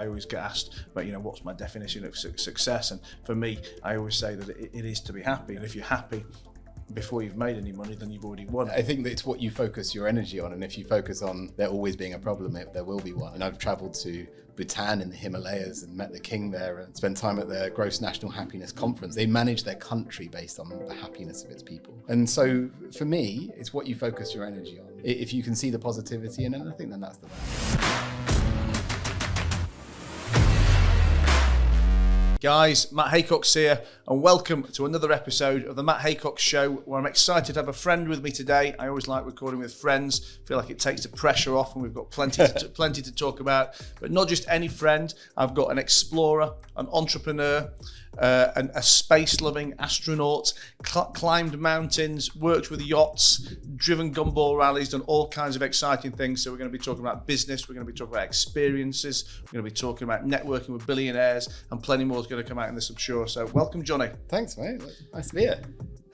I always get asked about, what's my definition of success? And for me, I always say that it is to be happy. And if you're happy before you've made any money, then you've already won. I think that it's what you focus your energy on, and if you focus on there always being a problem, there will be one. And I've travelled to Bhutan in the Himalayas and met the king there and spent time at their Gross National Happiness Conference. They manage their country based on the happiness of its people. And so for me, it's what you focus your energy on. If you can see the positivity in anything, then that's the way. Guys, Matt Haycox here, and welcome to another episode of the Matt Haycox Show, where I'm excited to have a friend with me today. I always like recording with friends. Feel like it takes the pressure off, and we've got plenty to talk about. But not just any friend. I've got an explorer, an entrepreneur, and a space-loving astronaut, climbed mountains, worked with yachts, driven gumball rallies, done all kinds of exciting things. So we're going to be talking about business, we're going to be talking about experiences, we're going to be talking about networking with billionaires, and plenty more is going to come out in this, I'm sure. So welcome, Jonny. Thanks, mate. Nice to be here.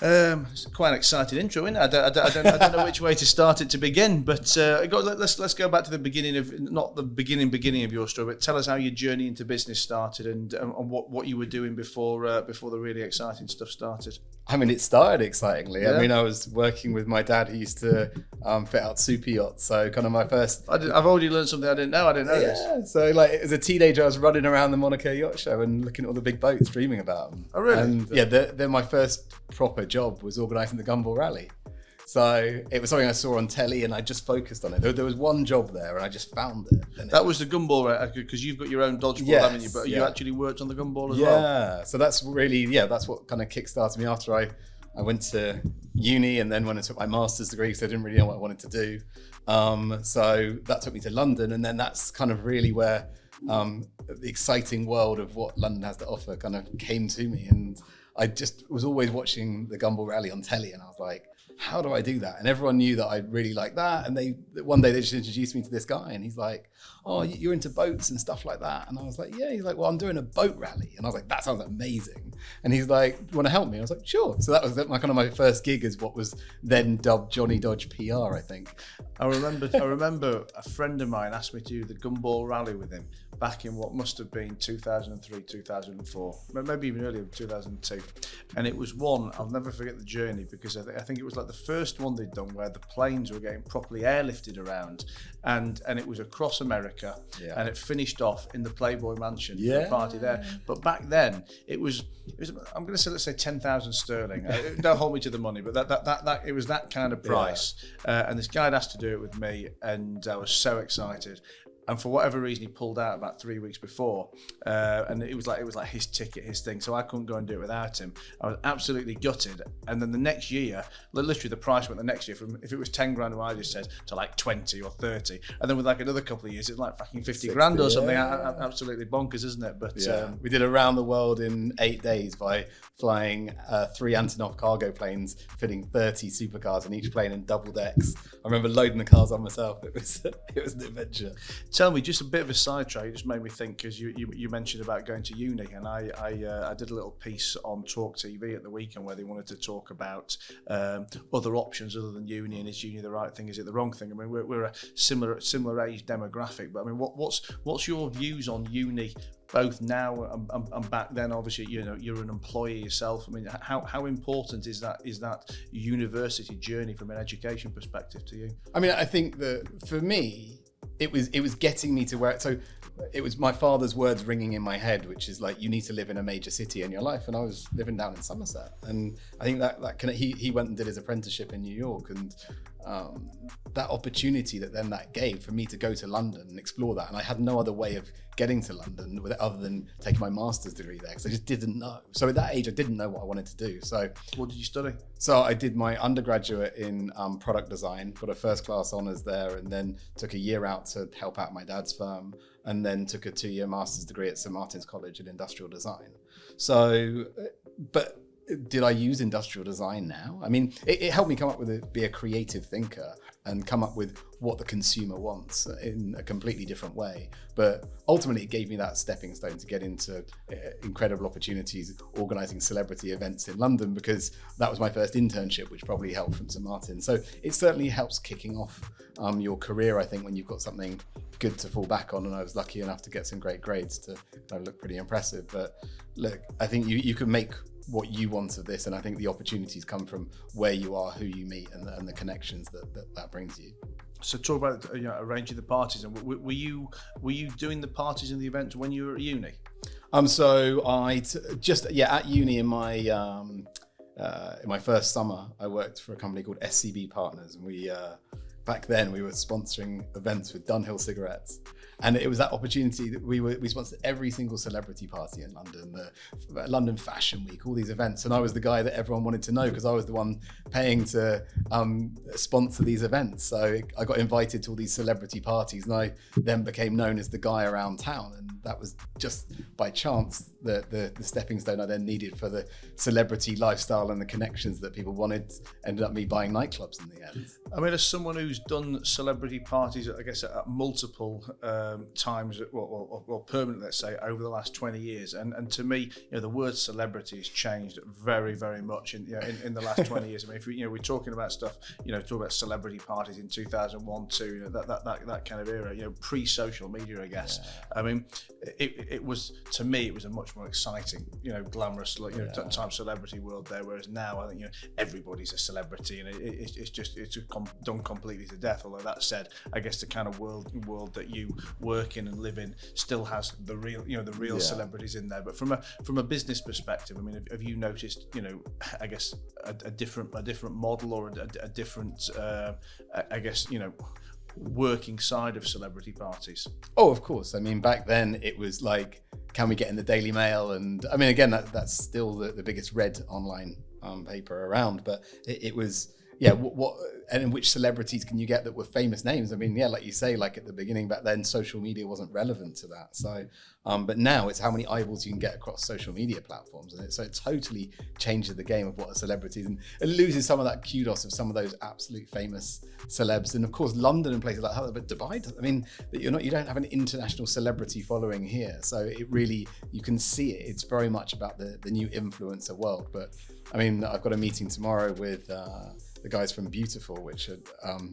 It's quite an exciting intro, isn't it? I don't know which way to start it to begin, but let's go back to the beginning of, not the beginning of your story, but tell us how your journey into business started and what you were doing before the really exciting stuff started. I mean, it started excitingly. Yeah. I mean, I was working with my dad who used to fit out super yachts. So kind of my first... I've already learned something I didn't know this. Yeah, so like as a teenager, I was running around the Monaco Yacht Show and looking at all the big boats, dreaming about them. Oh, really? And yeah, then my first proper job was organising the Gumball Rally. So it was something I saw on telly and I just focused on it. There was one job there and I just found it. That was the gumball, because you've got your own dodgeball, Yes, haven't you? But yeah. you actually worked on the gumball as well. Yeah, so that's really, that's what kind of kickstarted me after I went to uni, and then when I took my master's degree, because I didn't really know what I wanted to do. So that took me to London, and then that's kind of really where the exciting world of what London has to offer kind of came to me. And I just was always watching the Gumball Rally on telly, and I was like, how do I do that? And everyone knew that I really liked that. And one day they just introduced me to this guy, and he's like, oh, you're into boats and stuff like that. And I was like, yeah. He's like, well, I'm doing a boat rally. And I was like, that sounds amazing. And he's like, you want to help me? I was like, sure. So that was my first gig as what was then dubbed Jonny Dodge PR, I think. I remember a friend of mine asked me to do the gumball rally with him back in what must have been 2003, 2004, maybe even earlier, 2002. And it was one, I'll never forget the journey, because I think it was like the first one they'd done where the planes were getting properly airlifted around, and it was across America, and it finished off in the Playboy Mansion for a party there. But back then it was I'm going to say, let's say 10,000 sterling. Don't hold me to the money, but that it was that kind of price. And this guy had asked to do it with me, and I was so excited. And for whatever reason, he pulled out about 3 weeks before, and it was like his ticket, his thing. So I couldn't go and do it without him. I was absolutely gutted. And then the next year, literally the price went the next year from, if it was 10 grand, what I just said, to like 20 or 30. And then with like another couple of years, it's like fucking 50 grand or something. Absolutely bonkers, isn't it? But we did around the world in 8 days by flying 3 Antonov cargo planes, fitting 30 supercars in each plane in double decks. I remember loading the cars on myself. It was an adventure. Tell me, just a bit of a sidetrack, it just made me think, because you mentioned about going to uni, and I did a little piece on TalkTV at the weekend where they wanted to talk about other options other than uni, and is uni the right thing, is it the wrong thing? I mean, we're a similar age demographic, but I mean, what's your views on uni, both now and back then? Obviously, you're an employee yourself. I mean, how important is that university journey from an education perspective to you? I mean, I think that for me, it was getting me to where, so it was my father's words ringing in my head, which is like, you need to live in a major city in your life. And I was living down in Somerset, and I think he went and did his apprenticeship in New York, and that opportunity that gave for me to go to London and explore that. And I had no other way of getting to London other than taking my master's degree there, because I just didn't know. So at that age, I didn't know what I wanted to do. So what did you study? So I did my undergraduate in product design, got a first class honours there, and then took a year out to help out my dad's firm, and then took a 2-year master's degree at St Martin's College in industrial design. So, but did I use industrial design now? I mean, it helped me come up with be a creative thinker and come up with what the consumer wants in a completely different way. But ultimately, it gave me that stepping stone to get into incredible opportunities organizing celebrity events in London, because that was my first internship, which probably helped from St. Martin. So it certainly helps kicking off your career, I think, when you've got something good to fall back on. And I was lucky enough to get some great grades to look pretty impressive. But look, I think you can make what you want of this, and I think the opportunities come from where you are, who you meet, and the connections that brings you. So talk about arranging the parties, and were you doing the parties and the events when you were at uni? So I at uni in my first summer, I worked for a company called SCB Partners, and we back then we were sponsoring events with Dunhill cigarettes. And it was that opportunity that we sponsored every single celebrity party in London, the London Fashion Week, all these events. And I was the guy that everyone wanted to know because I was the one paying to sponsor these events. So I got invited to all these celebrity parties, and I then became known as the guy around town. And that was just by chance the stepping stone I then needed for the celebrity lifestyle and the connections that people wanted. Ended up me buying nightclubs in the end. I mean, as someone who's done celebrity parties, I guess at multiple times, or permanent, let's say, over the last 20 years, and to me, the word celebrity has changed very, very much in the last 20 years. I mean, if we're talking about stuff, talk about celebrity parties in 2001, 2, that kind of era, pre-social media, I guess. Yeah. I mean, it was, to me, it was a much more exciting, glamorous, time celebrity world there. Whereas now, I think everybody's a celebrity, and it's done completely to death. Although that said, I guess the kind of world that you work in and live in still has the real celebrities in there. But from a business perspective, I mean, have you noticed, I guess a different model or a different, I guess, working side of celebrity parties? Oh, of course. I mean, back then it was like, can we get in the Daily Mail? And I mean, again, that's still the biggest read online paper around, but it was, what and in which celebrities can you get that were famous names? I mean, like you say, like at the beginning back then, social media wasn't relevant to that. So, but now it's how many eyeballs you can get across social media platforms. And so it totally changes the game of what a celebrity is, and it loses some of that kudos of some of those absolute famous celebs. And of course, London and places like that, but Dubai, I mean, you don't have an international celebrity following here. So it really, you can see it. It's very much about the new influencer world. But I mean, I've got a meeting tomorrow with the guys from Beautiful, which are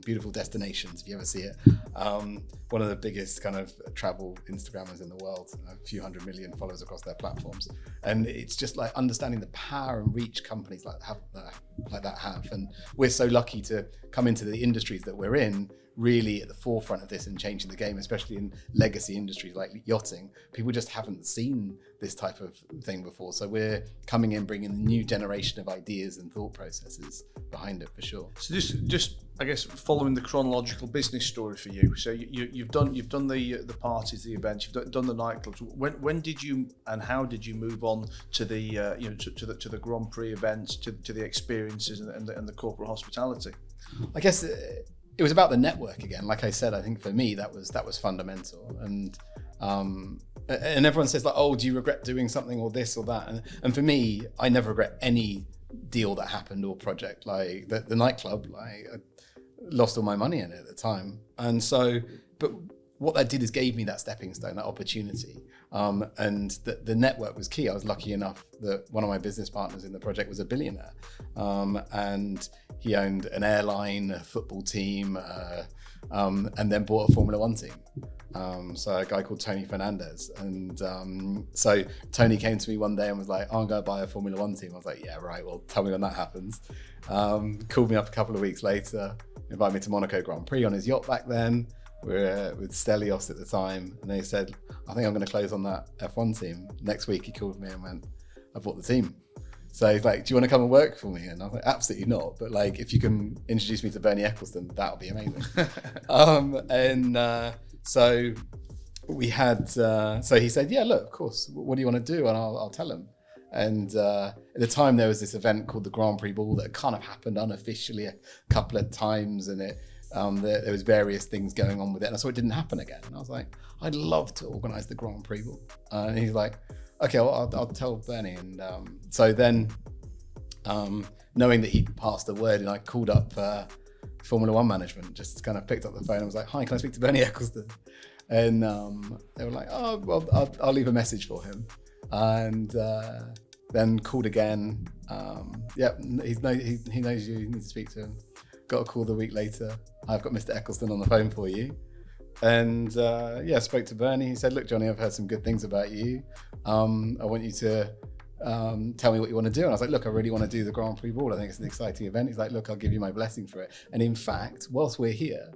Beautiful Destinations, if you ever see it. One of the biggest kind of travel Instagrammers in the world, a few 100 million followers across their platforms. And it's just like understanding the power and reach companies like that have. And we're so lucky to come into the industries that we're in, really at the forefront of this and changing the game, especially in legacy industries like yachting. People just haven't seen this type of thing before. So we're coming in, bringing a new generation of ideas and thought processes behind it, for sure. So just I guess following the chronological business story for you. So you've done the parties, the events, you've done the nightclubs. When did you and how did you move on to the to the Grand Prix events, to the experiences and the corporate hospitality? I guess it was about the network again. Like I said, I think for me that was fundamental. And everyone says like, oh, do you regret doing something or this or that? And for me, I never regret any deal that happened or project. Like the nightclub, like I lost all my money in it at the time. And so, but what that did is gave me that stepping stone, that opportunity. And the network was key. I was lucky enough that one of my business partners in the project was a billionaire. And he owned an airline, a football team, and then bought a Formula One team. So a guy called Tony Fernandez. And so Tony came to me one day and was like, I'm going to buy a Formula One team. I was like, yeah, right. Well, tell me when that happens. Called me up a couple of weeks later, invited me to Monaco Grand Prix on his yacht back then. We're with Stelios at the time, and they said, I think I'm going to close on that F1 team. Next week he called me and went, I bought the team. So he's like, do you want to come and work for me? And I was like, absolutely not. But like, if you can introduce me to Bernie Ecclestone, that'll be amazing. So we had, so he said, yeah, look, of course, what do you want to do? And I'll tell him. And at the time there was this event called the Grand Prix Ball that had kind of happened unofficially a couple of times, and there was various things going on with it, and so it didn't happen again. And I was like, I'd love to organise the Grand Prix Ball. And he's like, okay, well, I'll tell Bernie. And so then knowing that he'd passed the word, and I called up Formula One management, just kind of picked up the phone and was like, "Hi, can I speak to Bernie Ecclestone?" And they were like, "Oh, well, I'll leave a message for him." And then called again. He knows you. You need to speak to him. Got a call the week later. I've got Mr. Ecclestone on the phone for you. And spoke to Bernie. He said, "Look, Jonny, I've heard some good things about you. I want you to tell me what you want to do." And I was like, "Look, I really want to do the Grand Prix ball. I think it's an exciting event." He's like, "Look, I'll give you my blessing for it." And in fact, whilst we're here,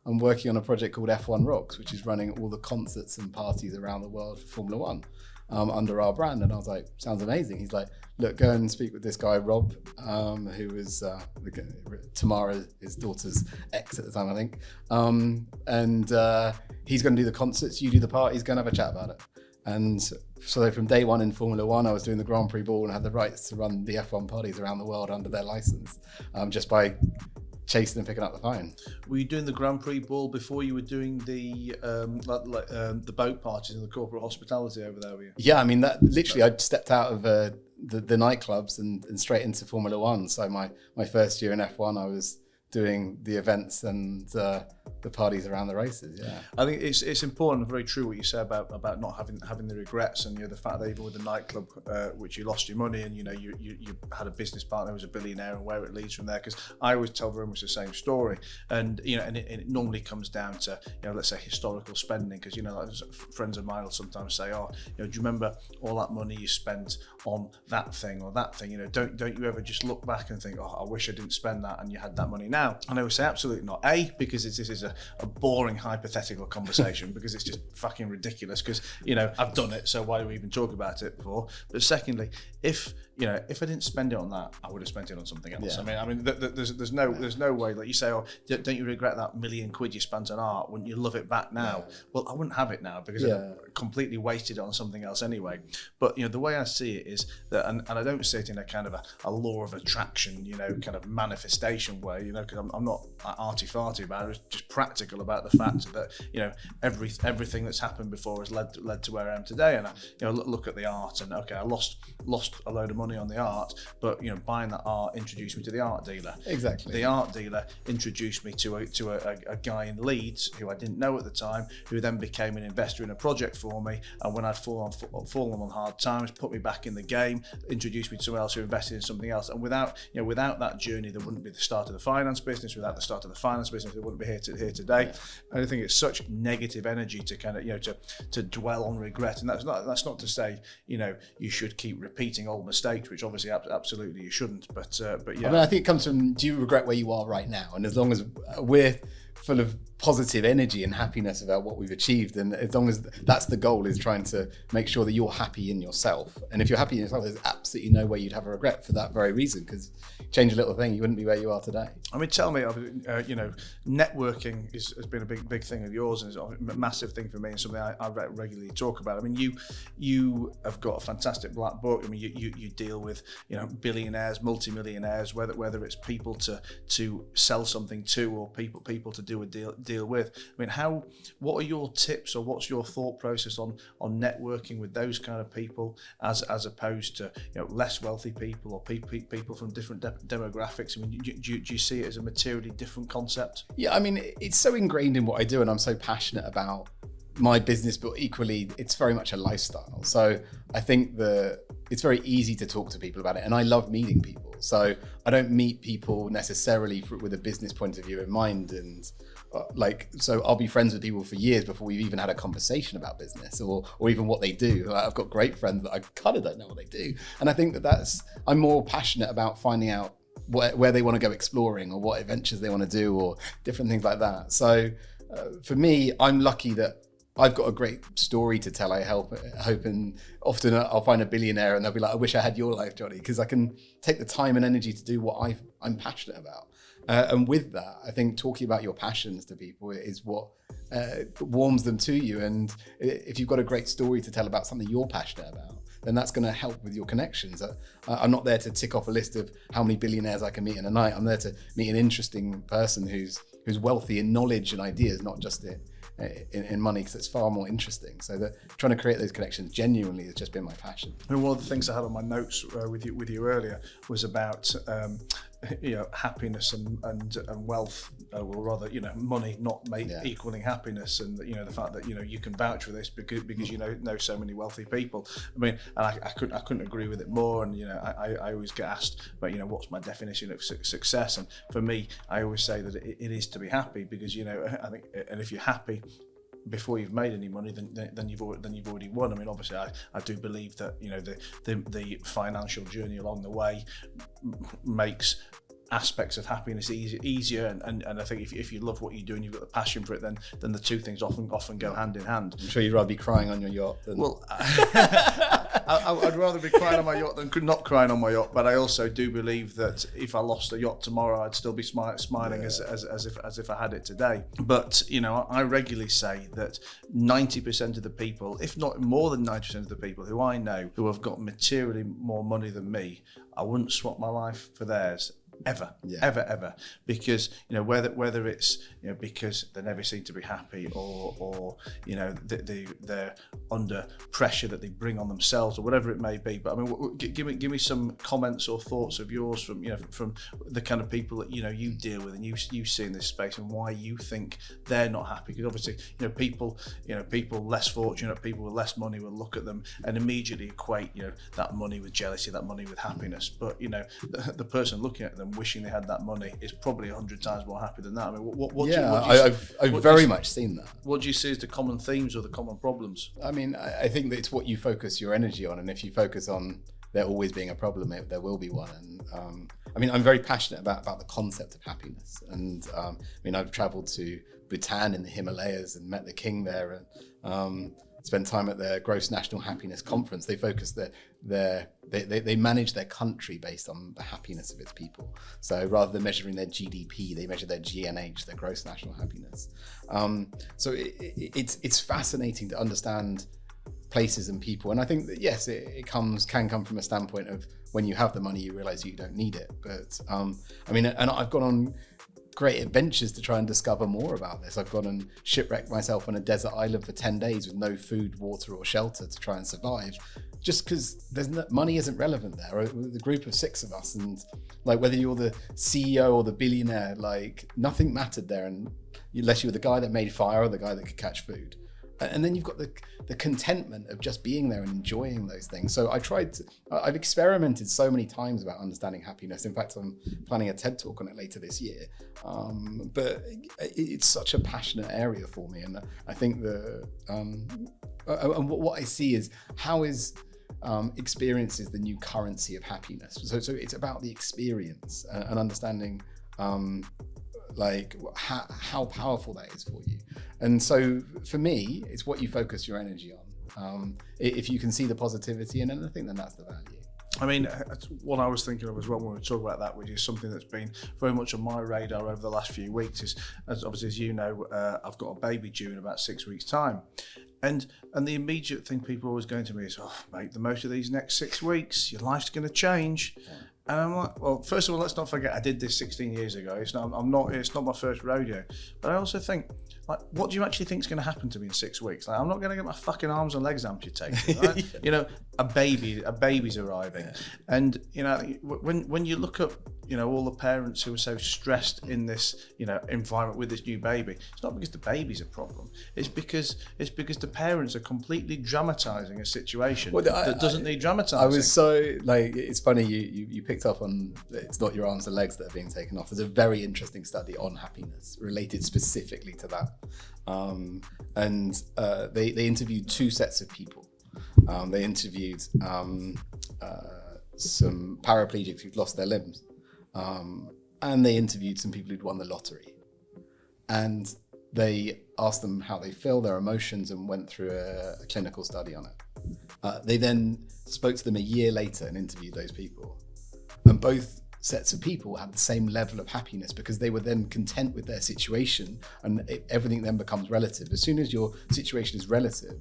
I'm working on a project called F1 Rocks, which is running all the concerts and parties around the world for Formula One under our brand. And I was like, "Sounds amazing." He's like, "Look, go and speak with this guy, Rob, who was Tamara, his daughter's ex at the time, I think. He's going to do the concerts, you do the parties, go and have a chat about it." And so from day one in Formula One, I was doing the Grand Prix ball and had the rights to run the F1 parties around the world under their license, just by chasing and picking up the phone. Were you doing the Grand Prix ball before you were doing the boat parties and the corporate hospitality over there? Were you? Yeah, I mean, that literally, I stepped out of the nightclubs and straight into Formula One. So my first year in F1, I was doing the events and the parties around the races. Yeah, I think it's important and very true what you say about not having the regrets, and the fact that even with the nightclub, which you lost your money, and you had a business partner who was a billionaire, and where it leads from there. Because I always tell very much the same story, and it normally comes down to let's say historical spending, because like friends of mine will sometimes say, "Oh, do you remember all that money you spent on that thing or that thing? Don't you ever just look back and think, oh, I wish I didn't spend that, and you had that money now?" And I would say absolutely not. Because this is a boring hypothetical conversation, because it's just fucking ridiculous, because I've done it, so why do we even talk about it before? But secondly, if I didn't spend it on that, I would have spent it on something else. Yeah. I mean there's no way, like you say, "Oh, don't you regret that £1,000,000 you spent on art? Wouldn't you love it back now?" Yeah. Well, I wouldn't have it now, because I completely wasted it on something else anyway. But the way I see it is that, and I don't see it in a kind of a law of attraction, kind of manifestation way, because I'm not arty-farty about it. It's just practical about the fact that everything that's happened before has led to where I am today. And I look at the art, and okay, I lost a load of money on the art, but buying that art introduced me to the art dealer. Exactly. The art dealer introduced me to a guy in Leeds who I didn't know at the time, who then became an investor in a project for me. And when I'd fallen on hard times, put me back in the game, introduced me to someone else who invested in something else. And without that journey, there wouldn't be the start of the finance business. Without the start of the finance business, there wouldn't be here today. Yeah. And I think it's such negative energy to kind of to dwell on regret. And that's not to say you should keep repeating old mistakes, which obviously absolutely you shouldn't. But yeah, I mean, I think it comes from, do you regret where you are right now? And as long as we're full of positive energy and happiness about what we've achieved, and as long as that's the goal, is trying to make sure that you're happy in yourself. And if you're happy in yourself, there's absolutely no way you'd have a regret for that very reason, because change a little thing, you wouldn't be where you are today. I mean, tell me, networking has been a big thing of yours, and it's a massive thing for me, and something I regularly talk about. I mean, you have got a fantastic black book. I mean, you deal with billionaires, multimillionaires, whether it's people to sell something to, or people to do a deal with. I mean, what are your tips, or what's your thought process on networking with those kind of people, as opposed to less wealthy people, or people from different demographics? I mean, do you see it as a materially different concept? Yeah, I mean, it's so ingrained in what I do, and I'm so passionate about my business, but equally it's very much a lifestyle. So I think it's very easy to talk to people about it, and I love meeting people. So I don't meet people necessarily with a business point of view in mind, and so I'll be friends with people for years before we've even had a conversation about business or even what they do. I've got great friends that I kind of don't know what they do, and I think I'm more passionate about finding out where they want to go exploring, or what adventures they want to do, or different things like that. So for me, I'm lucky that I've got a great story to tell, I hope, and often I'll find a billionaire and they'll be like, "I wish I had your life, Jonny," because I can take the time and energy to do what I'm passionate about. And with that, I think talking about your passions to people is what warms them to you. And if you've got a great story to tell about something you're passionate about, then that's going to help with your connections. I'm not there to tick off a list of how many billionaires I can meet in a night. I'm there to meet an interesting person who's wealthy in knowledge and ideas, not just in money because it's far more interesting. So that trying to create those connections genuinely has just been my passion. And one of the things I had on my notes with you earlier was about happiness and wealth, or rather, money not equaling happiness, and the fact that you can vouch for this because you know so many wealthy people. I mean, and I couldn't agree with it more. And I always get asked about what's my definition of success, and for me, I always say that it is to be happy, because I think, and if you're happy before you've made any money, then you've already won. I mean, obviously, I do believe that the financial journey along the way makes aspects of happiness easier, and I think if you love what you do and you've got the passion for it, then the two things often go hand in hand. I'm sure you'd rather be crying on your yacht than... Well, I'd rather be crying on my yacht than not crying on my yacht, but I also do believe that if I lost a yacht tomorrow, I'd still be smiling as if I had it today. But I regularly say that 90% of the people, if not more than 90% of the people who I know who have got materially more money than me, I wouldn't swap my life for theirs. Ever, because whether it's because they never seem to be happy, or they're under pressure that they bring on themselves, or whatever it may be. But I mean, give me some comments or thoughts of yours from from the kind of people that you deal with and you see in this space, and why you think they're not happy. Because obviously people less fortunate, people with less money will look at them and immediately equate that money with jealousy, that money with happiness. But the person looking at them wishing they had that money is probably 100 times more happy than that. I mean, I've very much seen that. What do you see as the common themes or the common problems? I mean, I think that it's what you focus your energy on, and if you focus on there always being a problem, there will be one. And I mean, I'm very passionate about the concept of happiness, and I mean, I've traveled to Bhutan in the Himalayas and met the king there, and spent time at their Gross National Happiness Conference. They focus they manage their country based on the happiness of its people. So rather than measuring their GDP, they measure their GNH, their Gross National Happiness. So it's fascinating to understand places and people. And I think that yes, it can come from a standpoint of when you have the money, you realize you don't need it. But I mean, and I've gone on great adventures to try and discover more about this. I've gone and shipwrecked myself on a desert island for 10 days with no food, water, or shelter to try and survive, just because money isn't relevant there. The group of 6 of us, and like whether you're the CEO or the billionaire, like nothing mattered there, and unless you were the guy that made fire or the guy that could catch food. And then you've got the contentment of just being there and enjoying those things. So I've experimented so many times about understanding happiness. In fact, I'm planning a TED talk on it later this year. But it's such a passionate area for me. And I think and what I see is how experience is the new currency of happiness. So it's about the experience and understanding like how powerful that is for you. And so for me, it's what you focus your energy on. If you can see the positivity in anything, then that's the value. I mean, what I was thinking of as well when we talk about that, which is something that's been very much on my radar over the last few weeks, is obviously, as you know, I've got a baby due in about 6 weeks' time. And the immediate thing people are always going to me is, oh, make the most of these next 6 weeks. Your life's going to change. Yeah. And I'm like, well, first of all, let's not forget I did this 16 years ago. It's not my first rodeo. But I also think, like, what do you actually think is going to happen to me in 6 weeks? Like, I'm not going to get my fucking arms and legs amputated, right? Yeah. A baby's arriving. Yeah. And, when you look at, all the parents who are so stressed in this, environment with this new baby, it's not because the baby's a problem. It's because the parents are completely dramatizing a situation that doesn't need dramatizing. I was so, it's funny you picked up on it's not your arms and legs that are being taken off. There's a very interesting study on happiness related specifically to that. And they interviewed 2 sets of people. They interviewed some paraplegics who'd lost their limbs. And they interviewed some people who'd won the lottery. And they asked them how they feel, their emotions, and went through a clinical study on it. They then spoke to them a year later and interviewed those people. And both sets of people had the same level of happiness because they were then content with their situation, and everything then becomes relative. As soon as your situation is relative,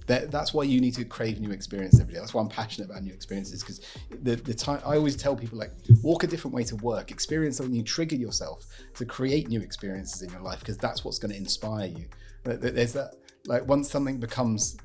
that's why you need to crave new experiences every day. That's why I'm passionate about new experiences, because the time I always tell people, like, walk a different way to work, experience something, you trigger yourself to create new experiences in your life, because that's what's going to inspire you. There's that, like, once something becomes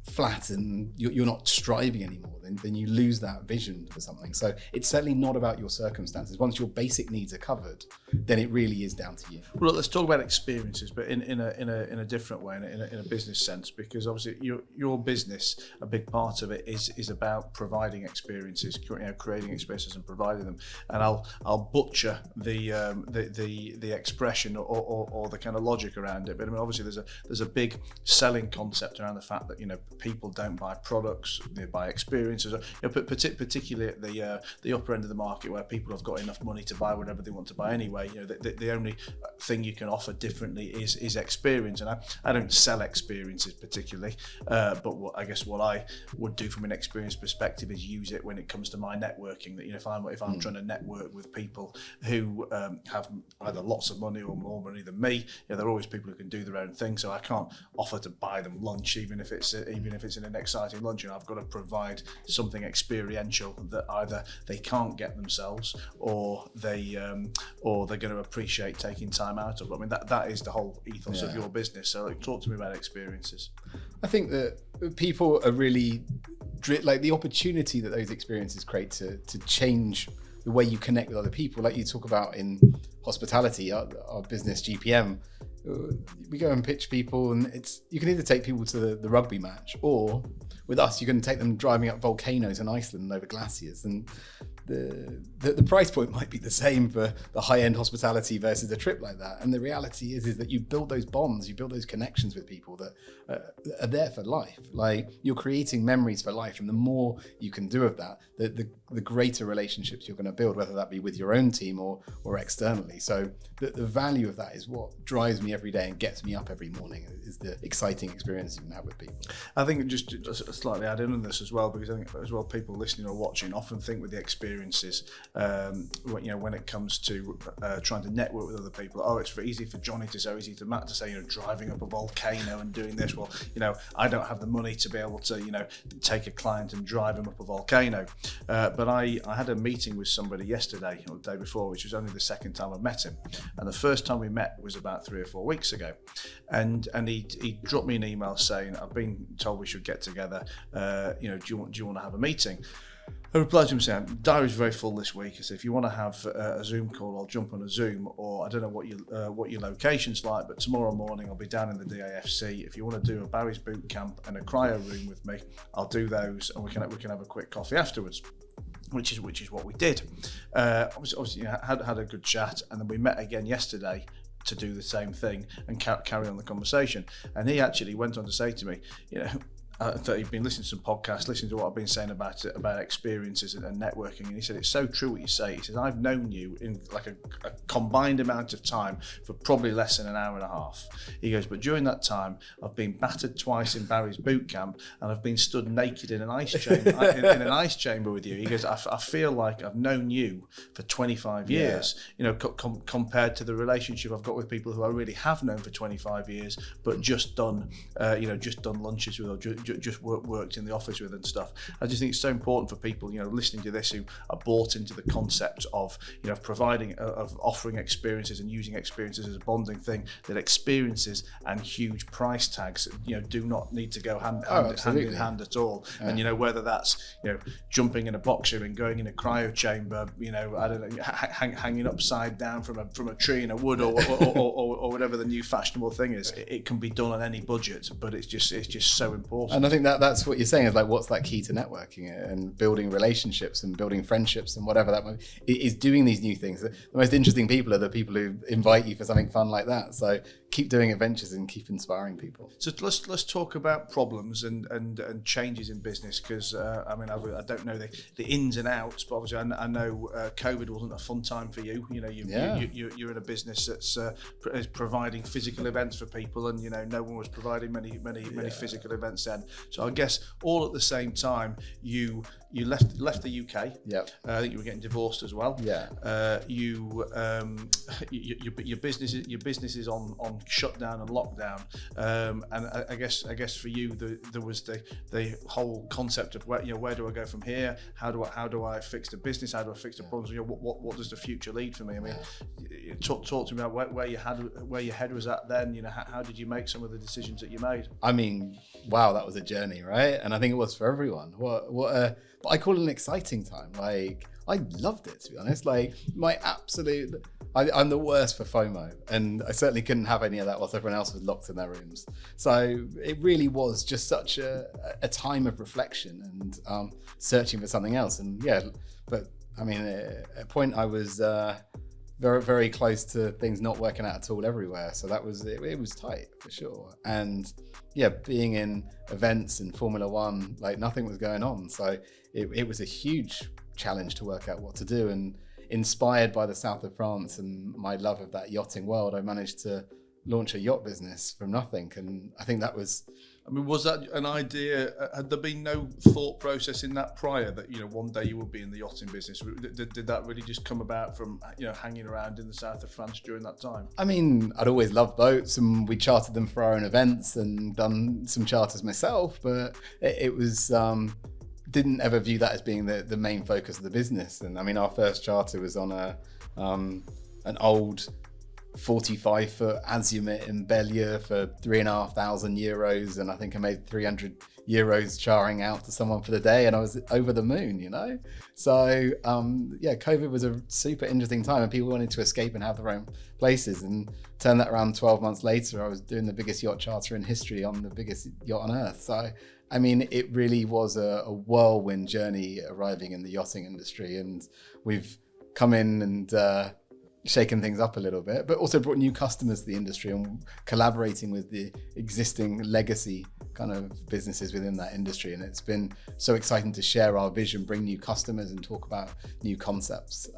flat and you're not striving anymore, then you lose that vision for something. So it's certainly not about your circumstances. Once your basic needs are covered, then it really is down to you. Well, let's talk about experiences, but in a different way, in a business sense, because obviously your business, a big part of it is about providing experiences, creating experiences and providing them. And I'll butcher the expression or the kind of logic around it, but I mean, obviously there's a big selling concept around the fact that people don't buy products, they buy experiences. Particularly at the upper end of the market, where people have got enough money to buy whatever they want to buy anyway. The only thing you can offer differently is experience. And I don't sell experiences particularly, but I guess what I would do from an experience perspective is use it when it comes to my networking. That if I'm trying to network with people who have either lots of money or more money than me, there are always people who can do their own thing. So I can't offer to buy them lunch, even if it's in an exciting lunch. I've got to provide something experiential that either they can't get themselves, or they're going to appreciate taking time out of. I mean, that is the whole ethos of your business. So talk to me about experiences. I think that people are really like the opportunity that those experiences create to change the way you connect with other people. Like you talk about in hospitality, our business GPM, we go and pitch people, and you can either take people to the rugby match, or with us you can take them driving up volcanoes in Iceland and over glaciers, and the price point might be the same for the high-end hospitality versus a trip like that. And the reality is that you build those bonds, you build those connections with people that are there for life. Like, you're creating memories for life, and the more you can do of that, the greater relationships you're going to build, whether that be with your own team or externally. So the value of that is what drives me every day and gets me up every morning, is the exciting experience you can have with people. I think just slightly add in on this as well, because I think as well people listening or watching often think with the experiences, when it comes to trying to network with other people, it's easy for Jonny to say, easy to Matt to say, driving up a volcano and doing this. Well, I don't have the money to be able to, take a client and drive him up a volcano. But I had a meeting with somebody yesterday or the day before, which was only the second time I've met him. And the first time we met was about 3 or 4 weeks ago. And he dropped me an email saying, I've been told we should get together. Do you want to have a meeting? I replied to him saying, diary's very full this week. I said, if you want to have a Zoom call, I'll jump on a Zoom, or I don't know what your location's like, but tomorrow morning I'll be down in the DAFC. If you want to do a Barry's boot camp and a cryo room with me, I'll do those, and we can have a quick coffee afterwards. Which is what we did. Obviously, had a good chat, and then we met again yesterday to do the same thing and carry on the conversation. And he actually went on to say to me, that he'd been listening to some podcasts, listening to what I've been saying about experiences and networking, and he said, it's so true what you say. He says, I've known you in like a combined amount of time for probably less than an hour and a half. He goes, but during that time, I've been battered twice in Barry's boot camp, and I've been stood naked in an ice chamber in an ice chamber with you. He goes, I feel like I've known you for 25 years, compared to the relationship I've got with people who I really have known for 25 years, but just done lunches with, or just worked in the office with and stuff. I just think it's so important for people, listening to this, who are bought into the concept of, providing, of offering experiences and using experiences as a bonding thing, that experiences and huge price tags, do not need to go hand in hand at all. Yeah. And, whether that's, jumping in a boxer and going in a cryo chamber, I don't know, hanging upside down from a tree in a wood or whatever the new fashionable thing is, it can be done on any budget, but it's just so important. And I think that's what you're saying is like, what's that key to networking and building relationships and building friendships and whatever that might be, is doing these new things. The most interesting people are the people who invite you for something fun like that. So keep doing adventures and keep inspiring people. So let's talk about problems and changes in business, because I don't know the ins and outs, but obviously I know COVID wasn't a fun time for you. You're in a business that's is providing physical events for people, and no one was providing many physical events then. So I guess all at the same time, you you left the UK. Yeah. I think you were getting divorced as well. Yeah. Your business is on shutdown and lockdown. And I guess for you there was the whole concept of where do I go from here? How do I fix the business? How do I fix the problems? What does the future lead for me? I mean, talk to me about where your head was at then. How did you make some of the decisions that you made? I mean, wow, that was a journey, right? And I think it was for everyone. What I call it an exciting time. Like, I loved it, to be honest. Like, I'm the worst for FOMO, and I certainly couldn't have any of that whilst everyone else was locked in their rooms. So it really was just such a time of reflection and searching for something else. And yeah, but I mean, at a point I was very, very close to things not working out at all everywhere. So that was it was tight for sure. And yeah, being in events in Formula One, like nothing was going on. So it was a huge challenge to work out what to do. And inspired by the south of France and my love of that yachting world, I managed to launch a yacht business from nothing. And I think that was... I mean, was that an idea? Had there been no thought process in that prior that, one day you would be in the yachting business? Did that really just come about from, hanging around in the south of France during that time? I mean, I'd always loved boats, and we chartered them for our own events and done some charters myself, but it was... didn't ever view that as being the main focus of the business. And I mean, our first charter was on an old 45-foot Azimut in Bellieu for €3,500, and I think I made €300 charring out to someone for the day, and I was over the moon, So yeah, COVID was a super interesting time, and people wanted to escape and have their own places. And turn that around 12 months later, I was doing the biggest yacht charter in history on the biggest yacht on earth. So I mean, it really was a whirlwind journey arriving in the yachting industry, and we've come in and shaken things up a little bit, but also brought new customers to the industry and collaborating with the existing legacy kind of businesses within that industry. And it's been so exciting to share our vision, bring new customers and talk about new concepts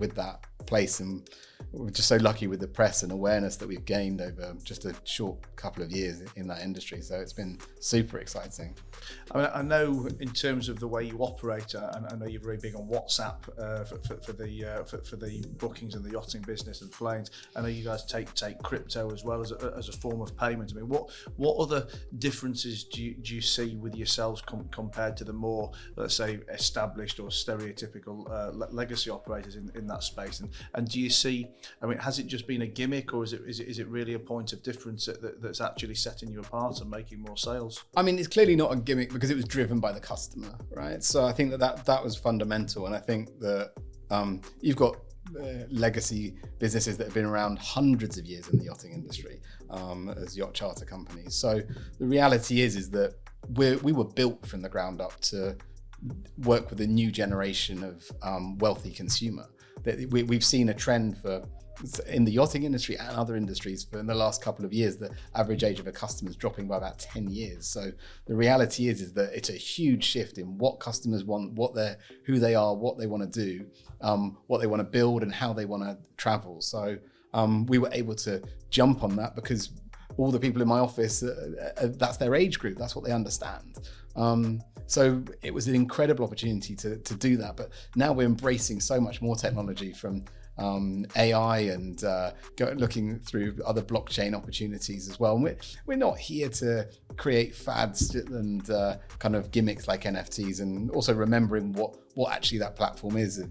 with that place. And we're just so lucky with the press and awareness that we've gained over just a short couple of years in that industry. So it's been super exciting. I mean, I know in terms of the way you operate, and I know you're very big on WhatsApp for the bookings and the yachting business and planes. I know you guys take crypto as well as a form of payment. I mean, what other differences do you see with yourselves compared to the more, let's say, established or stereotypical legacy operators in that space? And do you see? I mean, has it just been a gimmick, or is it really a point of difference that's actually setting you apart and making more sales? I mean, it's clearly not a gimmick because it was driven by the customer, right? So I think that was fundamental, and I think that you've got legacy businesses that have been around hundreds of years in the yachting industry as yacht charter companies. So the reality is that we were built from the ground up to work with a new generation of wealthy consumer. We've seen a trend in the yachting industry and other industries in the last couple of years. The average age of a customer is dropping by about 10 years. So the reality is that it's a huge shift in what customers want, who they are, what they want to do, what they want to build, and how they want to travel. So we were able to jump on that because all the people in my office, that's their age group, that's what they understand. So it was an incredible opportunity to do that. But now we're embracing so much more technology, from AI and looking through other blockchain opportunities as well. And we're not here to create fads and kind of gimmicks like NFTs, and also remembering what actually that platform is,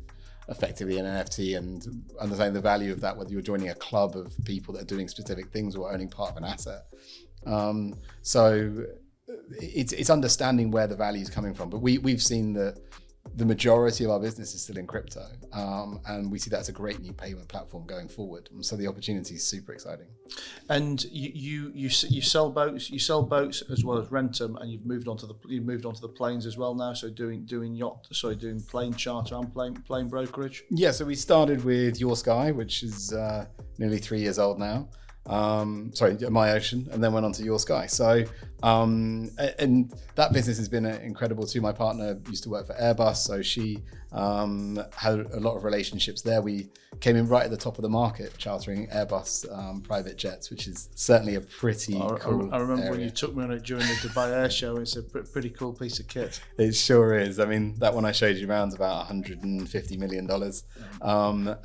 effectively an NFT, and understanding the value of that, whether you're joining a club of people that are doing specific things or owning part of an asset. So it's understanding where the value is coming from. But we've seen that the majority of our business is still in crypto, and we see that as a great new payment platform going forward. And so the opportunity is super exciting. And you sell boats, as well as rent them, and you've moved on to the planes as well now. So doing plane charter and plane brokerage. Yeah, so we started with Your Sky, which is nearly 3 years old now. My Ocean, and then went on to Your Sky. So And that business has been incredible too. My partner used to work for Airbus, so she had a lot of relationships there. We came in right at the top of the market, chartering Airbus private jets, which is certainly a pretty cool I remember area. when you took me on it during the Dubai Air Show. It's a pretty cool piece of kit. It sure is. I mean, that one I showed you around is about $150 million. I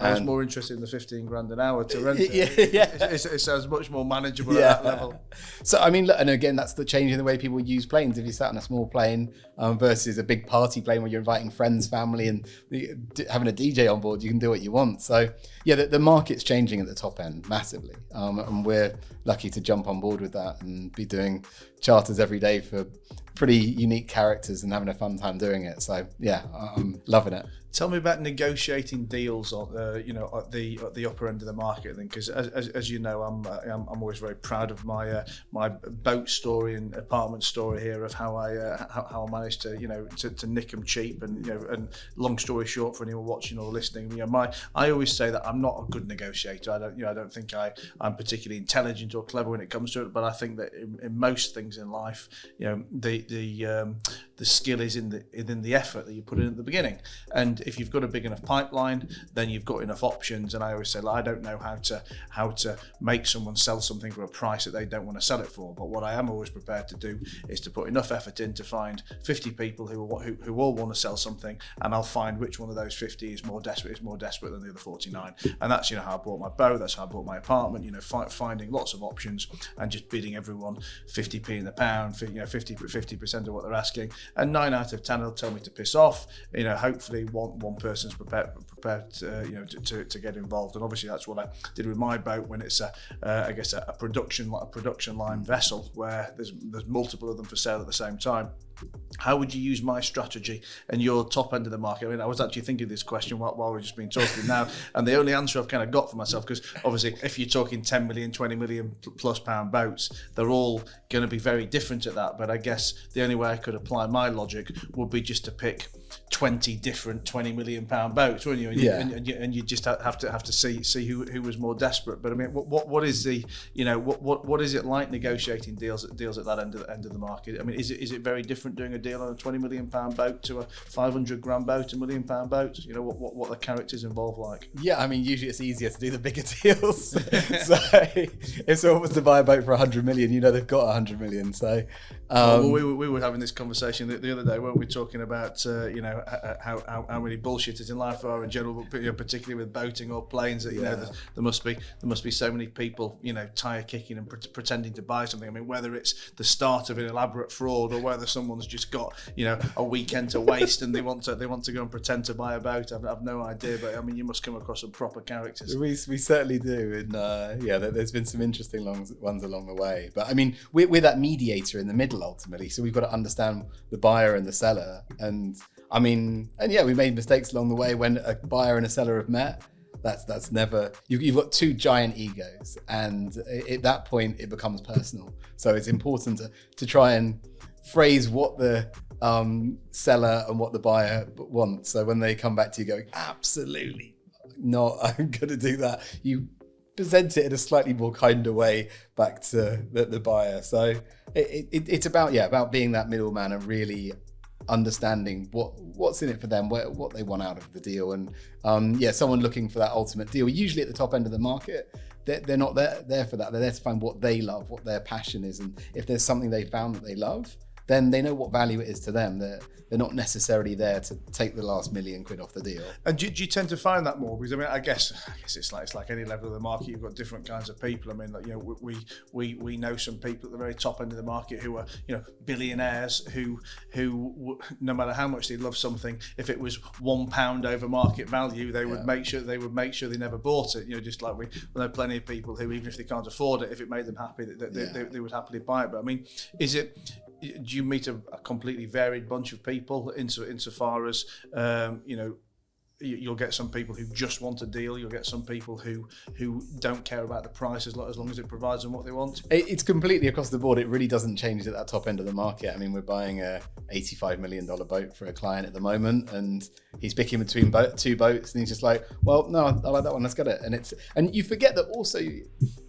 was more interested in the 15 grand an hour to rent it. Yeah. It sounds much more manageable at that level. So, I mean, look, and again, that's the change in the way people use planes. If you sat on a small plane versus a big party plane where you're inviting friends, family, and having a DJ on board, you can do what you want. So, yeah, the market's changing at the top end massively. And we're lucky to jump on board with that and be doing charters every day for pretty unique characters and having a fun time doing it. So, yeah, I'm loving it. Tell me about negotiating deals on, at the upper end of the market, then, because as you know, I'm always very proud of my my boat story and apartment story here of how I managed to to nick them cheap, and long story short, for anyone watching or listening, I always say that I'm not a good negotiator. I don't think I'm particularly intelligent or clever when it comes to it, but I think that in most things in life, the skill is in the effort that you put in at the beginning. And if you've got a big enough pipeline, then you've got enough options. And I always say, I don't know how to make someone sell something for a price that they don't want to sell it for. But what I am always prepared to do is to put enough effort in to find 50 people who all want to sell something, and I'll find which one of those 50 is more desperate than the other 49. And that's how I bought my boat. That's how I bought my apartment. Finding lots of options and just bidding everyone 50p in the pound, 50% of what they're asking. And 9 out of 10 will tell me to piss off. Hopefully one person's prepared to get involved. And obviously that's what I did with my boat when it's a production line vessel where there's multiple of them for sale at the same time. How would you use my strategy and your top end of the market? I mean, I was actually thinking this question while we've just been talking now, and the only answer I've kind of got for myself, because obviously if you're talking 10 million, 20 million plus pound boats, they're all going to be very different at that. But I guess the only way I could apply my logic would be just to pick 20 different 20 million pound boats, wouldn't you? And you just have to see who was more desperate. But I mean, what is the what is it like negotiating deals at that end of the market? I mean, is it very different doing a deal on a 20 million pound boat to a 500 grand boat, a £1 million boat? What the characters involved like? Yeah, I mean, usually it's easier to do the bigger deals. So if someone was to buy a boat for 100 million, they've got 100 million. So we were having this conversation the other day, weren't we, talking about how many bullshitters in life are in general, particularly with boating or planes, that there must be so many people tire kicking and pretending to buy something. I mean, whether it's the start of an elaborate fraud or whether someone's just got a weekend to waste and they want to go and pretend to buy a boat, I've no idea. But I mean, you must come across some proper characters. We certainly do, and there's been some interesting ones along the way. But I mean, we're that mediator in the middle ultimately, so we've got to understand the buyer and the seller. And I mean, we made mistakes along the way when a buyer and a seller have met. That's never, you've got two giant egos, and at that point it becomes personal. So it's important to try and phrase what the seller and what the buyer wants. So when they come back to you going, absolutely not, I'm going to do that, you present it in a slightly more kinder way back to the buyer. So it's about being that middleman and really understanding what's in it for them, what they want out of the deal. And someone looking for that ultimate deal, usually at the top end of the market, they're not there for that. They're there to find what they love, what their passion is, and if there's something they found that they love, then they know what value it is to them. They're not necessarily there to take the last £1 million off the deal. And do you tend to find that more? Because I mean, I guess it's like any level of the market. You've got different kinds of people. I mean, we know some people at the very top end of the market who are billionaires who no matter how much they love something, if it was £1 over market value, they would make sure they never bought it. Just like we know plenty of people who, even if they can't afford it, if it made them happy, they would happily buy it. But I mean, do you meet a completely varied bunch of people insofar as you'll get some people who just want a deal, you'll get some people who don't care about the price as long as it provides them what they want? It's completely across the board. It really doesn't change at that top end of the market. I mean, we're buying a $85 million boat for a client at the moment, and he's picking between two boats, and he's just like, well, no, I like that one, let's get it. And you forget that also,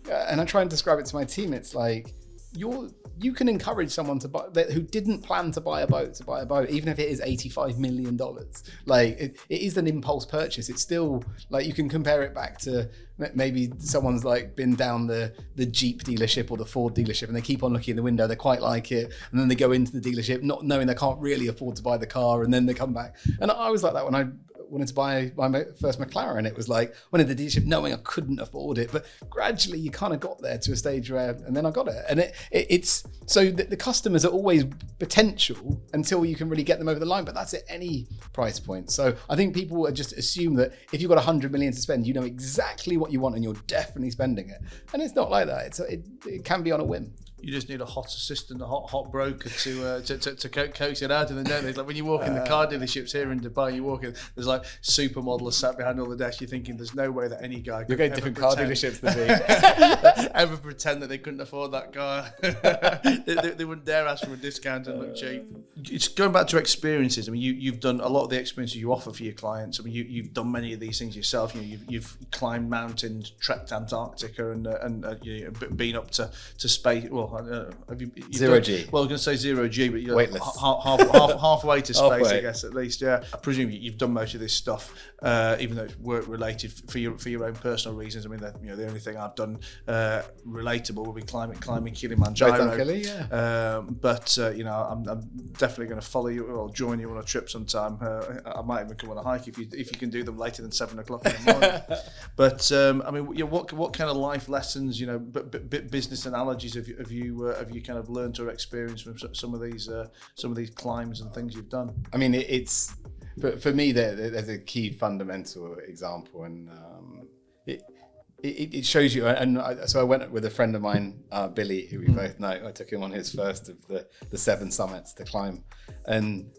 and I try and describe it to my team, it's like, you can encourage someone to buy who didn't plan to buy a boat, even if it is $85 million. Like it is an impulse purchase. It's still like, you can compare it back to maybe someone's like been down the Jeep dealership or the Ford dealership, and they keep on looking in the window, they quite like it, and then they go into the dealership not knowing they can't really afford to buy the car, and then they come back. And I was like that when I wanted to buy my first McLaren. It was like, went in the dealership knowing I couldn't afford it, but gradually you kind of got there to a stage where, and then I got it. And it's so the customers are always potential until you can really get them over the line, but that's at any price point. So I think people just assume that if you've got 100 million to spend, you know exactly what you want and you're definitely spending it. And it's not like that. It can be on a whim. You just need a hot assistant, a hot broker to coax it out. And then there's like, when you walk in the car dealerships here in Dubai, you walk in, there's like supermodels sat behind all the desks. You're thinking there's no way that any guy could You're going different car dealerships than me. ever pretend that they couldn't afford that car. they wouldn't dare ask for a discount and look cheap. It's going back to experiences. I mean, you've done a lot of the experiences you offer for your clients. I mean, you've done many of these things yourself. You know, you've climbed mountains, trekked Antarctica, and been up to space. Well, have you zero G? Well, I was going to say zero G, but you're weightless. halfway to space, Halfway. I guess, at least. Yeah, I presume you've done most of this stuff, even though it's work related for your own personal reasons. I mean, the only thing I've done relatable would be climbing Kilimanjaro. But I'm definitely going to follow you or join you on a trip sometime. I might even come on a hike if you can do them later than 7 o'clock in the morning. But I mean, what kind of life lessons, business analogies have you kind of learned or experienced from some of these climbs and things you've done? I mean, it's for me there's a key fundamental example, and it shows you. So I went with a friend of mine, Billy, who we both know. I took him on his first of the 7 summits to climb, and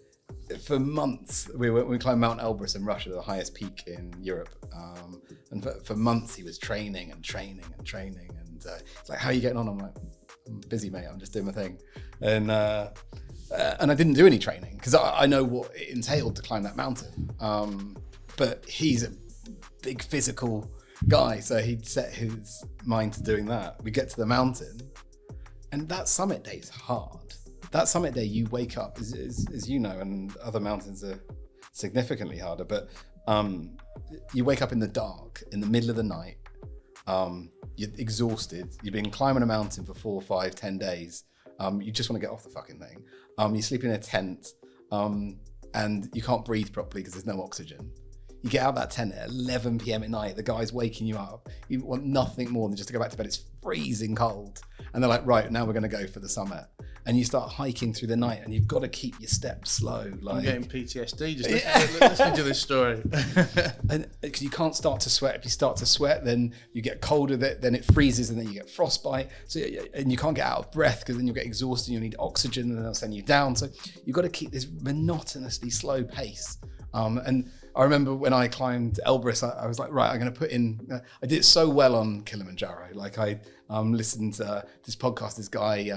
for months we climbed Mount Elbrus in Russia, the highest peak in Europe, and for months he was training, and it's like, how are you getting on? I'm like, I'm busy, mate, I'm just doing my thing. And I didn't do any training because I know what it entailed to climb that mountain, but he's a big physical guy, so he'd set his mind to doing that. We get to the mountain, and that summit day is hard. That summit day, you wake up, as you know, and other mountains are significantly harder, but you wake up in the dark, in the middle of the night. You're exhausted. You've been climbing a mountain for 4, 5, 10 days. You just want to get off the fucking thing. You sleep in a tent, and you can't breathe properly because there's no oxygen. You get out of that tent at 11 p.m. at night. The guy's waking you up. You want nothing more than just to go back to bed. It's freezing cold. And they're like, right, now we're going to go for the summit. And you start hiking through the night, and you've got to keep your steps slow. Like, I'm getting PTSD just listening to this story. And because you can't start to sweat. If you start to sweat, then you get colder, then it freezes, and then you get frostbite. So, and you can't get out of breath because then you'll get exhausted. You need oxygen, and they'll send you down. So you've got to keep this monotonously slow pace. And I remember when I climbed Elbrus, I was like, right, I'm going to put in. I did it so well on Kilimanjaro. Like I listened to this podcast, this guy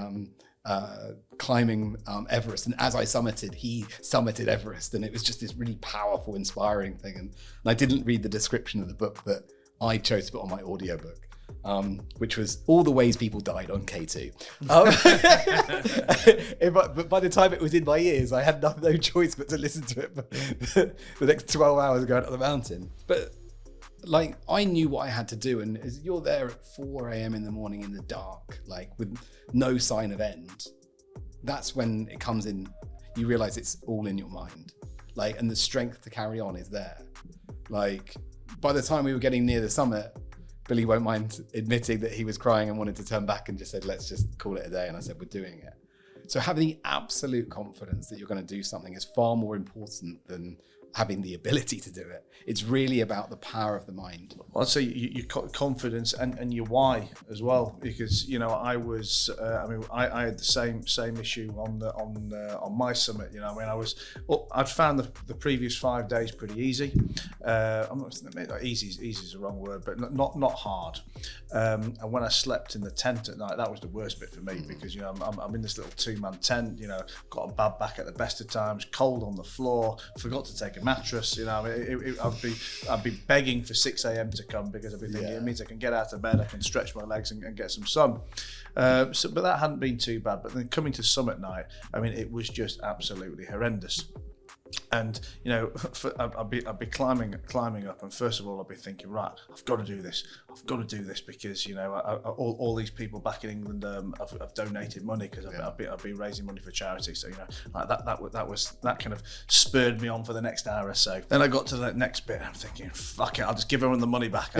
climbing Everest, and as I summited, he summited Everest, and it was just this really powerful, inspiring thing. And I didn't read the description of the book that I chose to put on my audiobook, which was all the ways people died on K2. But by the time it was in my ears, I had no choice but to listen to it the next 12 hours going up the mountain. But like, I knew what I had to do, and as you're there at 4 a.m. in the morning in the dark, like with no sign of end, that's when it comes in. You realize it's all in your mind, like, and the strength to carry on is there. Like, by the time we were getting near the summit, Billy won't mind admitting that he was crying and wanted to turn back and just said, let's just call it a day. And I said, we're doing it. So having the absolute confidence that you're going to do something is far more important than having the ability to do it. It's really about the power of the mind. Well, I'd say your confidence and your why as well, because I was I had the same issue on my summit. I'd found the previous 5 days pretty easy. Easy is the wrong word, but not hard. And when I slept in the tent at night, that was the worst bit for me, because I'm in this little 2-man tent. Got a bad back at the best of times, cold on the floor, forgot to take a comfy mattress. You know, I'd be begging for 6 a.m. to come, because I'd be thinking it means I can get out of bed, I can stretch my legs and get some sun. But that hadn't been too bad. But then coming to summit night, I mean, it was just absolutely horrendous. And you know, I'd be climbing up, and first of all I'd be thinking, right, I've got to do this because, you know, all these people back in England have donated money, because I've been raising money for charity. So, you know, like that kind of spurred me on for the next hour or so. Then I got to the next bit, and I'm thinking, fuck it, I'll just give everyone the money back.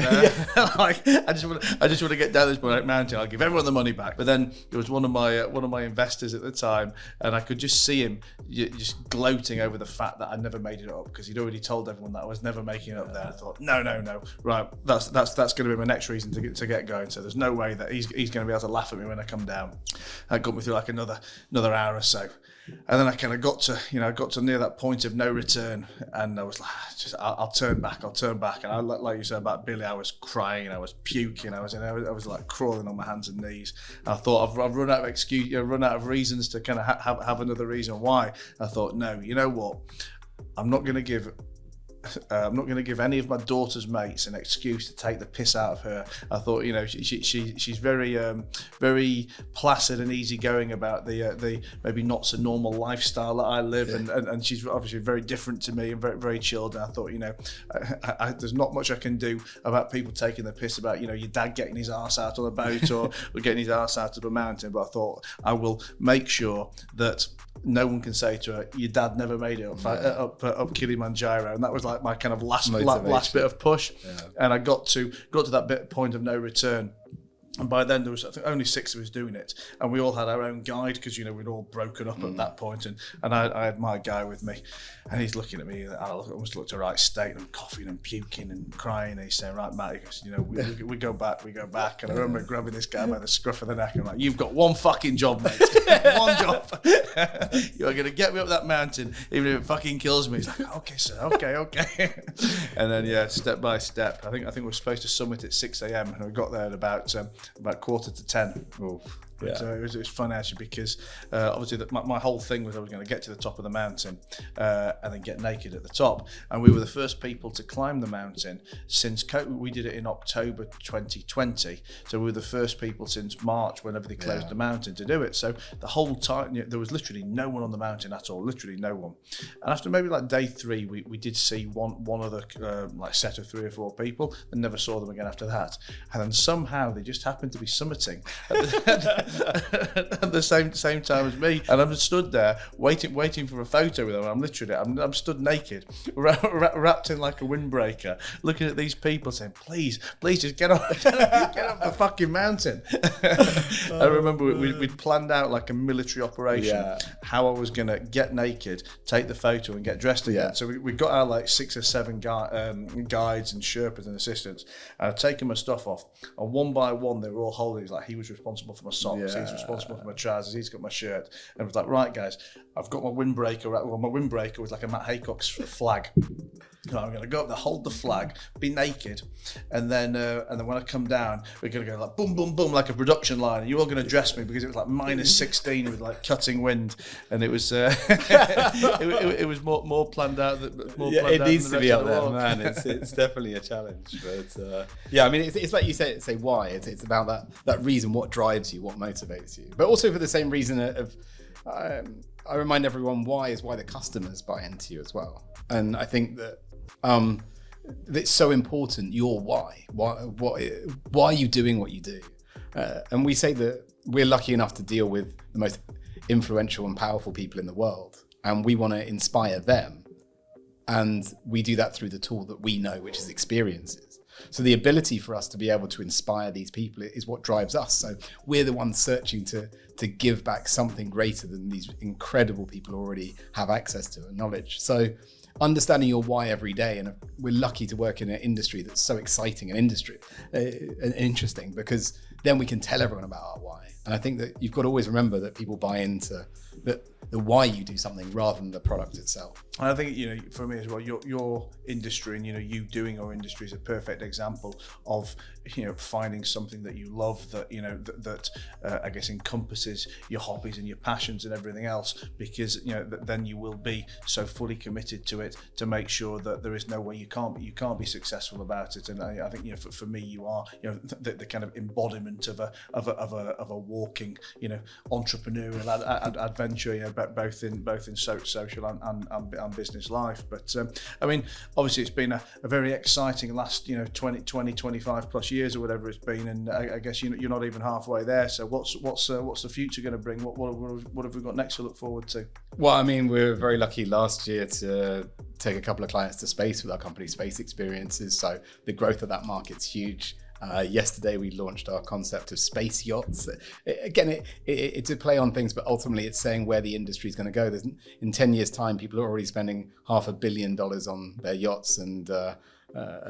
Like, I just want to get down this mountain. I'll give everyone the money back. But then there was one of my investors at the time, and I could just see him just gloating over the fact that I never made it up, because he'd already told everyone that I was never making it up there. I thought, no, right, that's going to be my next reason to get going. So there's no way that he's going to be able to laugh at me when I come down. That got me through like another hour or so, and then I kind of got to near that point of no return, and I was like, I'll turn back. And I, like you said about Billy, I was crying, I was puking, I was like crawling on my hands and knees. And I thought, I've run out of excuse, run out of reasons to kind of have another reason why. I thought, no, you know what? I'm not going to give any of my daughter's mates an excuse to take the piss out of her. I thought, you know, she's very placid and easygoing about the maybe not so normal lifestyle that I live, and she's obviously very different to me and very, very chilled. And I thought, you know, there's not much I can do about people taking the piss about, you know, your dad getting his arse out on a boat or getting his arse out of a mountain. But I thought I will make sure that no one can say to her, your dad never made it up Kilimanjaro. And that was like my kind of last bit of push. And I got to that point of no return. And by then there was, I think, only 6 of us doing it, and we all had our own guide, because, you know, we'd all broken up at that point, and I had my guy with me, and he's looking at me. I almost looked a right state, and I'm coughing and puking and crying, and he's saying, right, Matt, he goes, you know, we go back, and I remember grabbing this guy by the scruff of the neck, and I'm like, you've got one fucking job, mate, one job. You are going to get me up that mountain, even if it fucking kills me. He's like, okay, sir, okay. And then, step by step, I think we're supposed to summit at 6 a.m, and we got there at about 9:45. Oof. Yeah. So it was fun actually, because obviously my whole thing was I was going to get to the top of the mountain and then get naked at the top. And we were the first people to climb the mountain since we did it in October 2020. So we were the first people since March, whenever they closed the mountain, to do it. So the whole time there was literally no one on the mountain at all, literally no one. And after maybe like day 3, we did see one other like set of 3 or 4 people, and never saw them again after that. And then somehow they just happened to be summiting at the same time as me, and I'm stood there waiting for a photo with them. I'm stood naked, wrapped in like a windbreaker, looking at these people saying, please just get off the fucking mountain. I remember we'd planned out like a military operation, how I was gonna get naked, take the photo, and get dressed again. So we got our like 6 or 7 guides and Sherpas and assistants, and I'd taken my stuff off, and one by one they were all holding. Like, he was responsible for my socks, he's responsible for my trousers, he's got my shirt. And I was like, right guys, I've got my windbreaker. Well, my windbreaker was like a Matt Haycox flag. You know, I'm going to go up there, hold the flag, be naked, and then when I come down, we're going to go like boom, boom, boom, like a production line. And you're all going to dress me, because it was like -16 with like cutting wind, and it was it was more planned out. It needs to be up there, man. It's definitely a challenge, but I mean, it's like you say why. It's about that reason, what drives you, what motivates you, but also for the same reason of. I remind everyone why the customers buy into you as well, and I think that it's so important. Your why are you doing what you do? And we say that we're lucky enough to deal with the most influential and powerful people in the world, and we want to inspire them, and we do that through the tool that we know, which is experiences. So the ability for us to be able to inspire these people is what drives us. So we're the ones searching to give back something greater than these incredible people already have access to and knowledge. So understanding your why every day, and we're lucky to work in an industry that's so exciting and interesting, because then we can tell everyone about our why. And I think that you've got to always remember that people buy into the why you do something rather than the product itself. And I think, for me as well, your industry and, you doing your industry is a perfect example of, finding something that you love, that, that I guess encompasses your hobbies and your passions and everything else, because, then you will be so fully committed to it to make sure that there is no way you can't be successful about it. And I think, for me, you are, the kind of embodiment of a walking, entrepreneurial adventure, both in social and business life. But I mean, obviously it's been a very exciting last 20 25 plus years or whatever it's been, and I guess you're not even halfway there. So what's the future going to bring? What have we got next to look forward to? Well, I mean, we were very lucky last year to take a couple of clients to space with our company Space Experiences, so the growth of that market's huge. Yesterday we launched our concept of Space Yachts. It's a play on things, but ultimately it's saying where the industry is going to go. In 10 years' time, people are already spending $500 million on their yachts and $1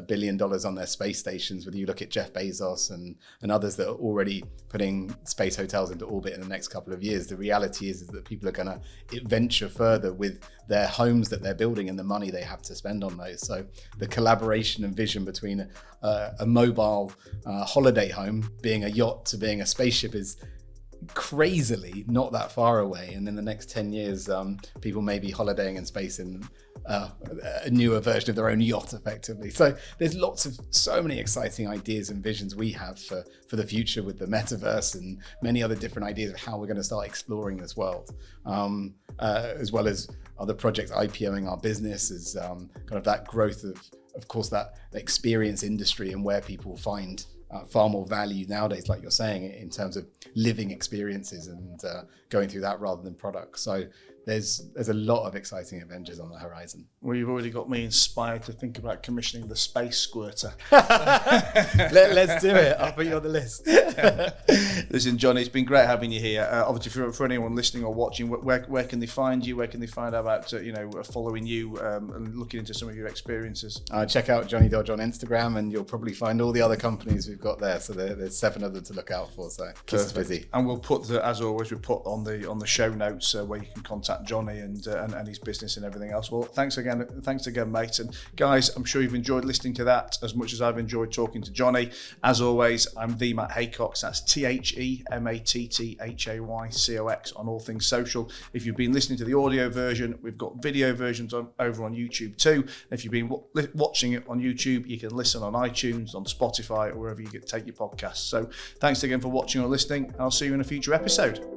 billion on their space stations. Whether you look at Jeff Bezos and others that are already putting space hotels into orbit in the next couple of years, the reality is that people are going to venture further with their homes that they're building and the money they have to spend on those. So the collaboration and vision between a mobile holiday home being a yacht to being a spaceship is crazily not that far away. And in the next 10 years, people may be holidaying in space in a newer version of their own yacht, effectively. So there's so many exciting ideas and visions we have for the future with the metaverse and many other different ideas of how we're going to start exploring this world, as well as other projects IPOing our business, is kind of that growth of course, that experience industry and where people find far more value nowadays, like you're saying, in terms of living experiences and going through that rather than products. So there's a lot of exciting adventures on the horizon. Well, you've already got me inspired to think about commissioning the space squirter. Let's do it. I'll put you on the list. Listen, Jonny, it's been great having you here. Obviously, for anyone listening or watching, where can they find you? Where can they find out about following you and looking into some of your experiences? Check out Jonny Dodge on Instagram, and you'll probably find all the other companies we've got there. So there's 7 of them to look out for. So keep us busy. And we'll put, as always, on the show notes where you can contact Jonny and his business and everything else. Well, thanks again, mate. And guys, I'm sure you've enjoyed listening to that as much as I've enjoyed talking to Jonny. As always, I'm the Matt Haycox. That's TheMattHaycox on all things social. If you've been listening to the audio version, we've got video versions over on YouTube too. If you've been watching it on YouTube, you can listen on iTunes, on Spotify, or wherever you take your podcasts. So thanks again for watching or listening, and I'll see you in a future episode.